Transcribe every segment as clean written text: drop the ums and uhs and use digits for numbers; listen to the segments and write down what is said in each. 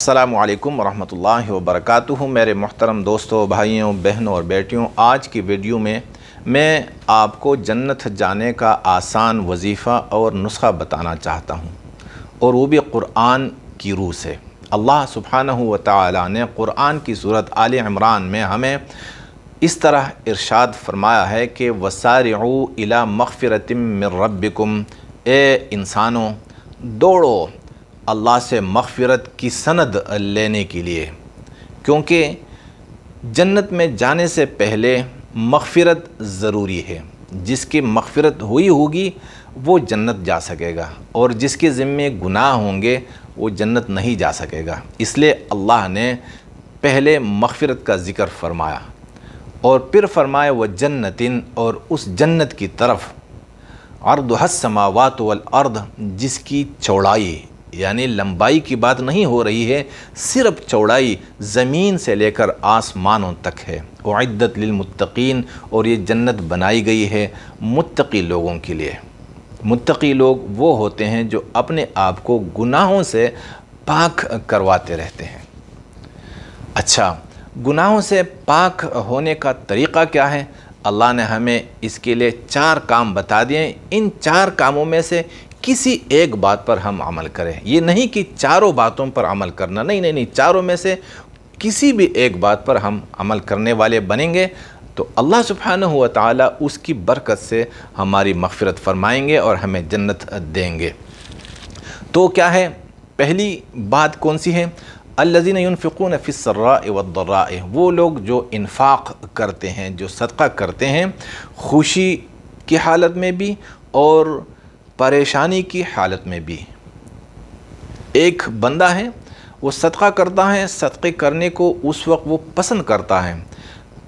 अस्सलामु अलैकुम वरहमतुल्लाहि वबरकातुहू। मेरे मोहतरम दोस्तों, भाइयों, बहनों और बेटियों, आज की वीडियो में मैं आपको जन्नत जाने का आसान वजीफ़ा और नुस्खा बताना चाहता हूँ, और वो भी क़ुरआन की रूह से। अल्लाह सुब्हानहू व तआला ने क़ुरआन की सूरत आले इमरान में हमें इस तरह इरशाद फरमाया है कि वसारिऊ इला मग़फ़िरतिम मिन रब्बिकुम, ए इंसानों दौड़ो अल्लाह से मग़फ़िरत की सनद लेने के लिए, क्योंकि जन्नत में जाने से पहले मग़फ़िरत ज़रूरी है। जिसकी मग़फ़िरत हुई होगी वो जन्नत जा सकेगा, और जिसके ज़िम्मे गुनाह होंगे वो जन्नत नहीं जा सकेगा। इसलिए अल्लाह ने पहले मग़फ़िरत का ज़िक्र फ़रमाया और फिर फरमाया व जन्नतिन, और उस जन्नत की तरफ अर्दुहस समावात वल अर्द, जिसकी चौड़ाई यानी लंबाई की बात नहीं हो रही है, सिर्फ चौड़ाई ज़मीन से लेकर आसमानों तक है। उइद्दत लिलमुत्तक़ीन, और ये जन्नत बनाई गई है मुत्तक़ी लोगों के लिए। मुत्तक़ी लोग वो होते हैं जो अपने आप को गुनाहों से पाक करवाते रहते हैं। अच्छा, गुनाहों से पाक होने का तरीक़ा क्या है? अल्लाह ने हमें इसके लिए 4 काम बता दिए। इन 4 कामों में से किसी एक बात पर हम अमल करें। ये नहीं कि चारों बातों पर अमल करना, नहीं, चारों में से किसी भी एक बात पर हम अमल करने वाले बनेंगे तो अल्लाह सुब्हानहू व तआला उसकी बरकत से हमारी मग़फ़िरत फरमाएंगे और हमें जन्नत देंगे। तो क्या है पहली बात, कौन सी है? अल्लज़ीना युनफ़िक़ून फ़िस्सर्राए वद्दर्राए, वो लोग जो इन्फ़ाक़ करते हैं, जो सदक़ा करते हैं, खुशी की हालत में भी और परेशानी की हालत में भी। एक बंदा है वो सदक़ा करता है, सदक़े करने को उस वक्त वो पसंद करता है।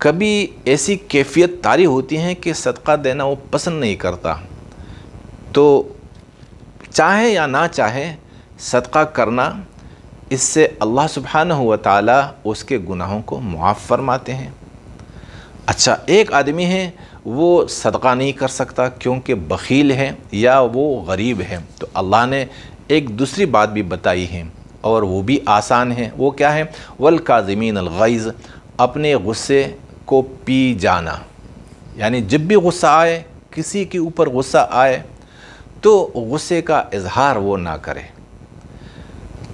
कभी ऐसी कैफ़ियत तारी होती है कि सदक़ा देना वो पसंद नहीं करता, तो चाहे या ना चाहे सदक़ा करना, इससे अल्लाह सुब्हानहू व तआला उसके गुनाहों को मुआफ़ फरमाते हैं। अच्छा, एक आदमी है वो सदक़ा नहीं कर सकता क्योंकि बख़ील है या वो गरीब है, तो अल्लाह ने एक दूसरी बात भी बताई है और वो भी आसान है। वो क्या है? वल काज़िमीन अल ग़ैज़, अपने गुस्से को पी जाना। यानी जब भी गुस्सा आए, किसी के ऊपर गुस्सा आए, तो गुस्से का इज़हार वो ना करे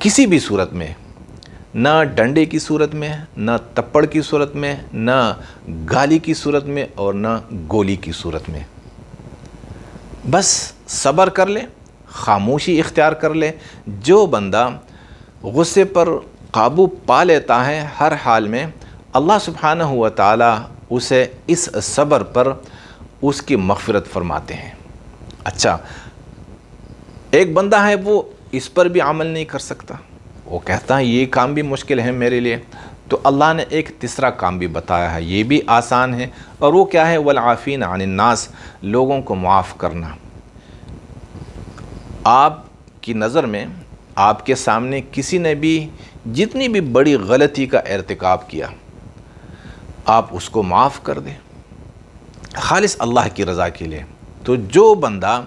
किसी भी सूरत में, ना डंडे की सूरत में, ना तप्पड़ की सूरत में, ना गाली की सूरत में, और ना गोली की सूरत में। बस सब्र कर ले, खामोशी इख्तियार कर ले। जो बंदा गुस्से पर काबू पा लेता है हर हाल में, अल्लाह सुब्हानहू व तआला उसे इस सब्र पर उसकी मग़फ़िरत फरमाते हैं। अच्छा, एक बंदा है वो इस पर भी अमल नहीं कर सकता, वो कहता है ये काम भी मुश्किल है मेरे लिए, तो अल्लाह ने एक तीसरा काम भी बताया है, ये भी आसान है, और वो क्या है? वल आफ़ीन अनिन नास, लोगों को माफ़ करना। आपकी नज़र में, आपके सामने किसी ने भी जितनी भी बड़ी गलती का इर्तिकाब किया, आप उसको माफ़ कर दें खालिस अल्लाह की रज़ा के लिए। तो जो बंदा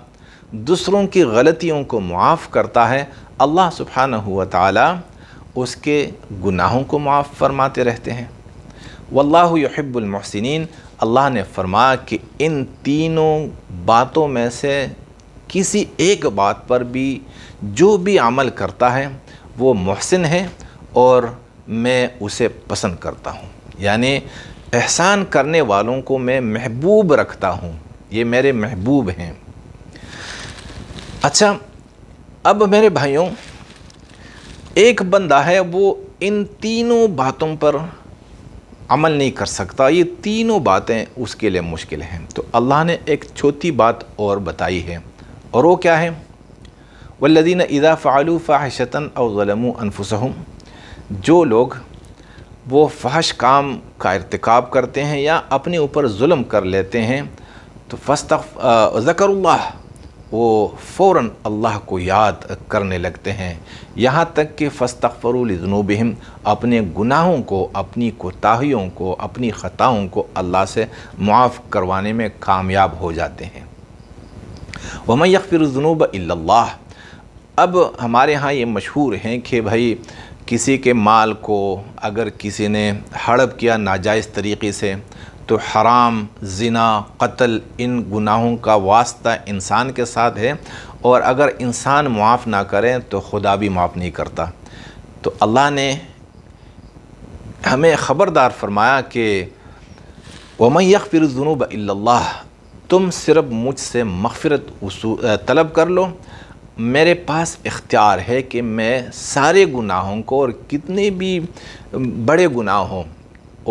दूसरों की गलतियों को मुआफ़ करता है, अल्लाह सुब्हानहू व तआला उसके गुनाहों को मुआफ़ फरमाते रहते हैं। वल्लाहु युहिब्बुल मुहसिनीन, अल्लाह ने फरमाया कि इन तीनों बातों में से किसी एक बात पर भी जो भी अमल करता है वो मुहसिन है और मैं उसे पसंद करता हूँ। यानी एहसान करने वालों को मैं महबूब रखता हूँ, ये मेरे महबूब हैं। अच्छा, अब मेरे भाइयों, एक बंदा है वो इन तीनों बातों पर अमल नहीं कर सकता, ये तीनों बातें उसके लिए मुश्किल हैं। तो अल्लाह ने एक छोटी बात और बताई है, और वो क्या है? वल्लज़ीना इज़ा फ़अलू फ़ाहिशतन औ ज़लमू अनफुसहुम, जो लोग वो फ़हश काम का इर्तिकाब करते हैं या अपने ऊपर जुल्म कर लेते हैं, तो ज़करुल्लाह, वो फ़ौरन अल्लाह को याद करने लगते हैं, यहाँ तक कि फ़स्तग़फ़रू लिज़ुनूबिहिम, अपने गुनाहों को, अपनी कोताहियों को, अपनी ख़ताओं को अल्लाह से मुआफ़ करवाने में कामयाब हो जाते हैं। वमन यग़फ़िरुज़्ज़ुनूब इल्लल्लाह, अब हमारे यहाँ ये मशहूर हैं कि भाई کسی کے مال کو اگر کسی نے ہڑپ کیا ناجائز طریقے سے تو حرام، زنا، قتل، ان گناہوں کا واسطہ انسان کے ساتھ ہے، اور اگر انسان معاف نہ کرے تو خدا بھی معاف نہیں کرتا۔ تو اللہ نے ہمیں خبردار فرمایا کہ وَمَن يَغْفِرُ الذُّنُوبَ إِلَّا اللَّهُ، تم صرف مجھ سے مغفرت طلب کر لو، میرے پاس اختیار ہے کہ میں سارے گناہوں کو، اور کتنے بھی بڑے گناہ ہوں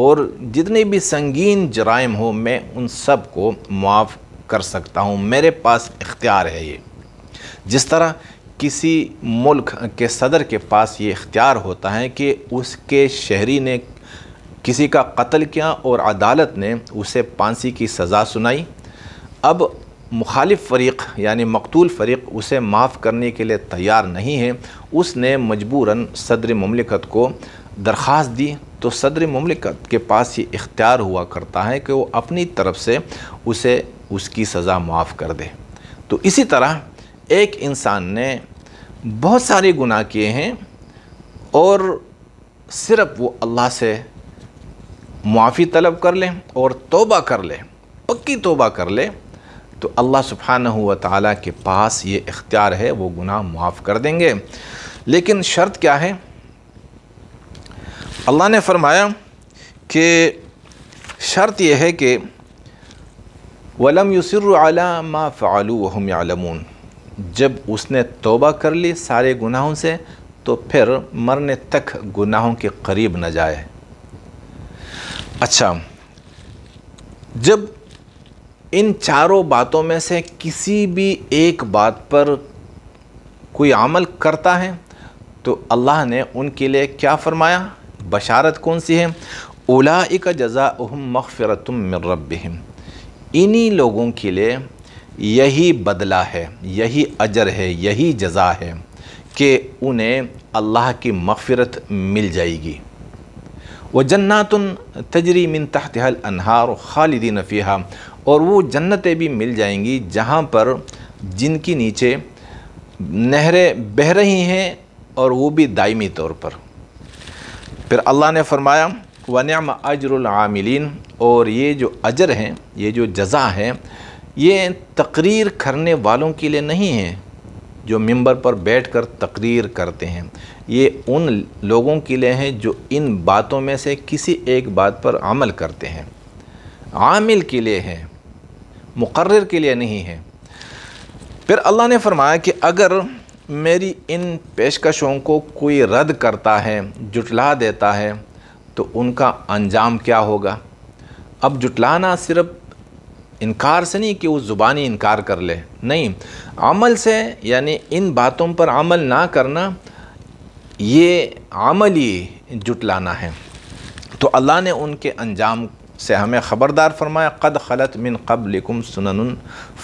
اور جتنے بھی سنگین جرائم ہوں، میں ان سب کو معاف کر سکتا ہوں، میرے پاس اختیار ہے یہ۔ جس طرح کسی ملک کے صدر کے پاس یہ اختیار ہوتا ہے کہ اس کے شہری نے کسی کا قتل کیا اور عدالت نے اسے پھانسی کی سزا سنائی، اب مخالف فریق یعنی مقتول فریق اسے معاف کرنے کے لیے تیار نہیں ہے، اس نے مجبوراً صدر مملکت کو درخواست دی، تو صدر مملکت کے پاس یہ اختیار ہوا کرتا ہے کہ وہ اپنی طرف سے اسے اس کی سزا معاف کر دے۔ تو اسی طرح ایک انسان نے بہت سارے گناہ کیے ہیں اور صرف وہ اللہ سے معافی طلب کر لے اور توبہ کر لے، پکی توبہ کر لے، تو اللہ سبحانہ و تعالیٰ کے پاس یہ اختیار ہے، وہ گناہ معاف کر دیں گے۔ لیکن شرط کیا ہے؟ اللہ نے فرمایا کہ شرط یہ ہے کہ وَلَمْ يُصِرُّوا عَلَى مَا فَعَلُوا وَهُمْ يَعْلَمُونَ، جب اس نے توبہ کر لی سارے گناہوں سے تو پھر مرنے تک گناہوں کے قریب نہ جائے۔ اچھا، جب ان چاروں باتوں میں سے کسی بھی ایک بات پر کوئی عمل کرتا ہے تو اللہ نے ان کے لیے کیا فرمایا؟ بشارت کون سی ہے؟ اولئک جزاؤہم مغفرۃ من ربہم، انہی لوگوں کے لیے یہی بدلہ ہے، یہی اجر ہے، یہی جزا ہے کہ انہیں اللہ کی مغفرت مل جائے گی۔ وَجَنَّاتٌ تَجْرِي مِن تَحْتِهَا الْأَنْهَارُ خَالِدِينَ فِيهَا، اور وہ جنتیں بھی مل جائیں گی جہاں پر جن کی نیچے نہریں بہہ رہی ہیں اور وہ بھی دائمی طور پر۔ پھر اللہ نے فرمایا وَنِعْمَ أَجْرُ الْعَامِلِينَ، اور یہ جو اجر ہیں، یہ جو جزا ہے، یہ تقریر کرنے والوں کے لیے نہیں ہے جو ممبر پر بیٹھ کر تقریر کرتے ہیں، یہ ان لوگوں کے لیے ہیں جو ان باتوں میں سے کسی ایک بات پر عمل کرتے ہیں، عامل کے لیے ہے، مقرر کے لیے نہیں ہے۔ پھر اللہ نے فرمایا کہ اگر میری ان پیشکشوں کو کوئی رد کرتا ہے، جھٹلا دیتا ہے، تو ان کا انجام کیا ہوگا؟ اب جھٹلانا صرف انکار سے نہیں کہ وہ زبانی انکار کر لے، نہیں، عمل سے، یعنی ان باتوں پر عمل نہ کرنا، یہ عملی جھٹلانا ہے۔ تو اللہ نے ان کے انجام سے ہمیں خبردار فرمایا قد خلت من قبلکم سنن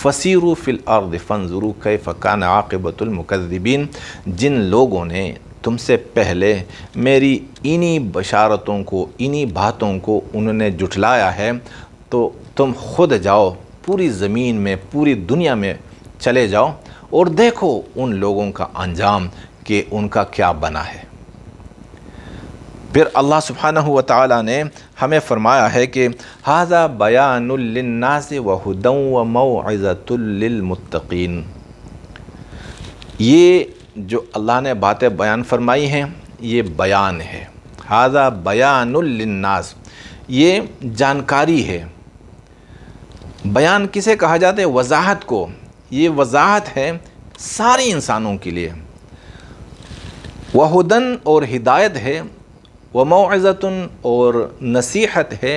فسیروا فی الارض فانظروا کیف کان عاقبۃ المکذبین، جن لوگوں نے تم سے پہلے میری انہی بشارتوں کو، انہی باتوں کو انہوں نے جھٹلایا ہے، تو تم خود جاؤ پوری زمین میں، پوری دنیا میں چلے جاؤ اور دیکھو ان لوگوں کا انجام کہ ان کا کیا بنا ہے۔ پھر اللہ سبحانہ و تعالیٰ نے ہمیں فرمایا ہے کہ ھذا بیان للناس وہدی وموعظۃ للمتقین، یہ جو اللہ نے باتیں بیان فرمائی ہیں یہ بیان ہے، ھذا بیان للناس، یہ جانکاری ہے۔ بیان کسے کہا جاتا ہے؟ وضاحت کو، یہ وضاحت ہے سارے انسانوں کے لیے، وہدن اور ہدایت ہے، وموعظۃ اور نصیحت ہے،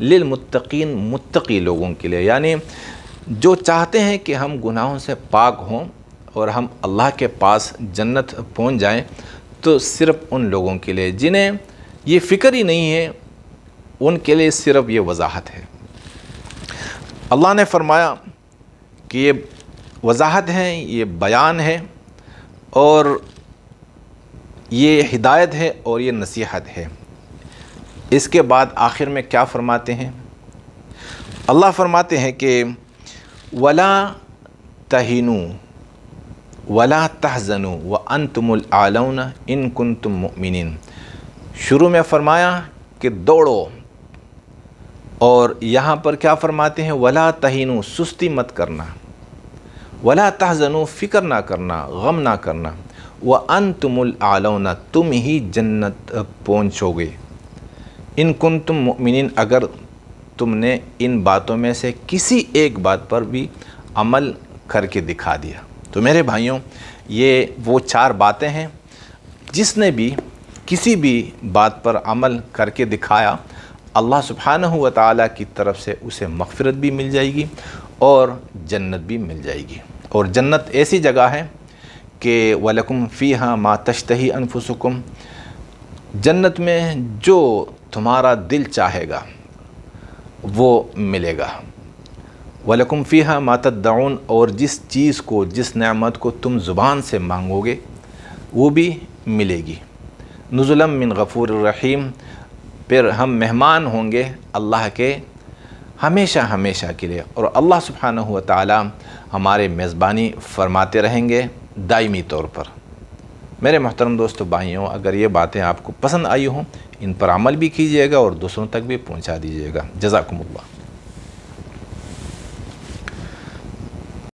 للمتقین متقی لوگوں کے لیے، یعنی جو چاہتے ہیں کہ ہم گناہوں سے پاک ہوں اور ہم اللہ کے پاس جنت پہنچ جائیں، تو صرف ان لوگوں کے لیے جنہیں یہ فکر ہی نہیں ہے، ان کے لیے صرف یہ وضاحت ہے۔ اللہ نے فرمایا کہ یہ وضاحت ہے، یہ بیان ہے، اور یہ ہدایت ہے، اور یہ نصیحت ہے۔ اس کے بعد آخر میں کیا فرماتے ہیں؟ اللہ فرماتے ہیں کہ وَلَا تَهِنُوا वला तहज़नु व अंतुमुल आलौन इन कुंतुम मुमिनीन। शुरू में फरमाया कि दौड़ो, और यहाँ पर क्या फरमाते हैं, वला तहीनु, सुस्ती मत करना, वला तहज़नु, फ़िक्र ना करना, गम ना करना, व अंतुमुल आलौना, तुम ही जन्नत पहुँचोगे, इन कुंतुम मुमिनीन, अगर तुमने इन बातों में से किसी एक बात पर भी अमल करके दिखा दिया। तो मेरे भाइयों, ये वो 4 बातें हैं, जिसने भी किसी भी बात पर अमल करके दिखाया, अल्लाह सुब्हानहू व तआला की तरफ से उसे मग़फ़िरत भी मिल जाएगी और जन्नत भी मिल जाएगी। और जन्नत ऐसी जगह है कि वलकुम फ़ीहा मा तश्तही अनफुसुकुम, जन्नत में जो तुम्हारा दिल चाहेगा वो मिलेगा। वलकुम फ़ीहा मा तद्दऊन, और जिस चीज़ को, जिस नेमत को तुम ज़ुबान से मांगोगे वो भी मिलेगी। नुज़ुलम मिन गफ़ूर रहीम, फिर हम मेहमान होंगे अल्लाह के हमेशा हमेशा के लिए, और अल्लाह सुब्हानहू व तआला हमारे मेज़बानी फ़रमाते रहेंगे दायमी तौर पर। मेरे मोहतरम दोस्तों भाइयों, अगर ये बातें आपको पसंद आई हों, इन पर अमल भी कीजिएगा और दूसरों तक भी पहुंचा दीजिएगा। जज़ाकुमुल्लाह।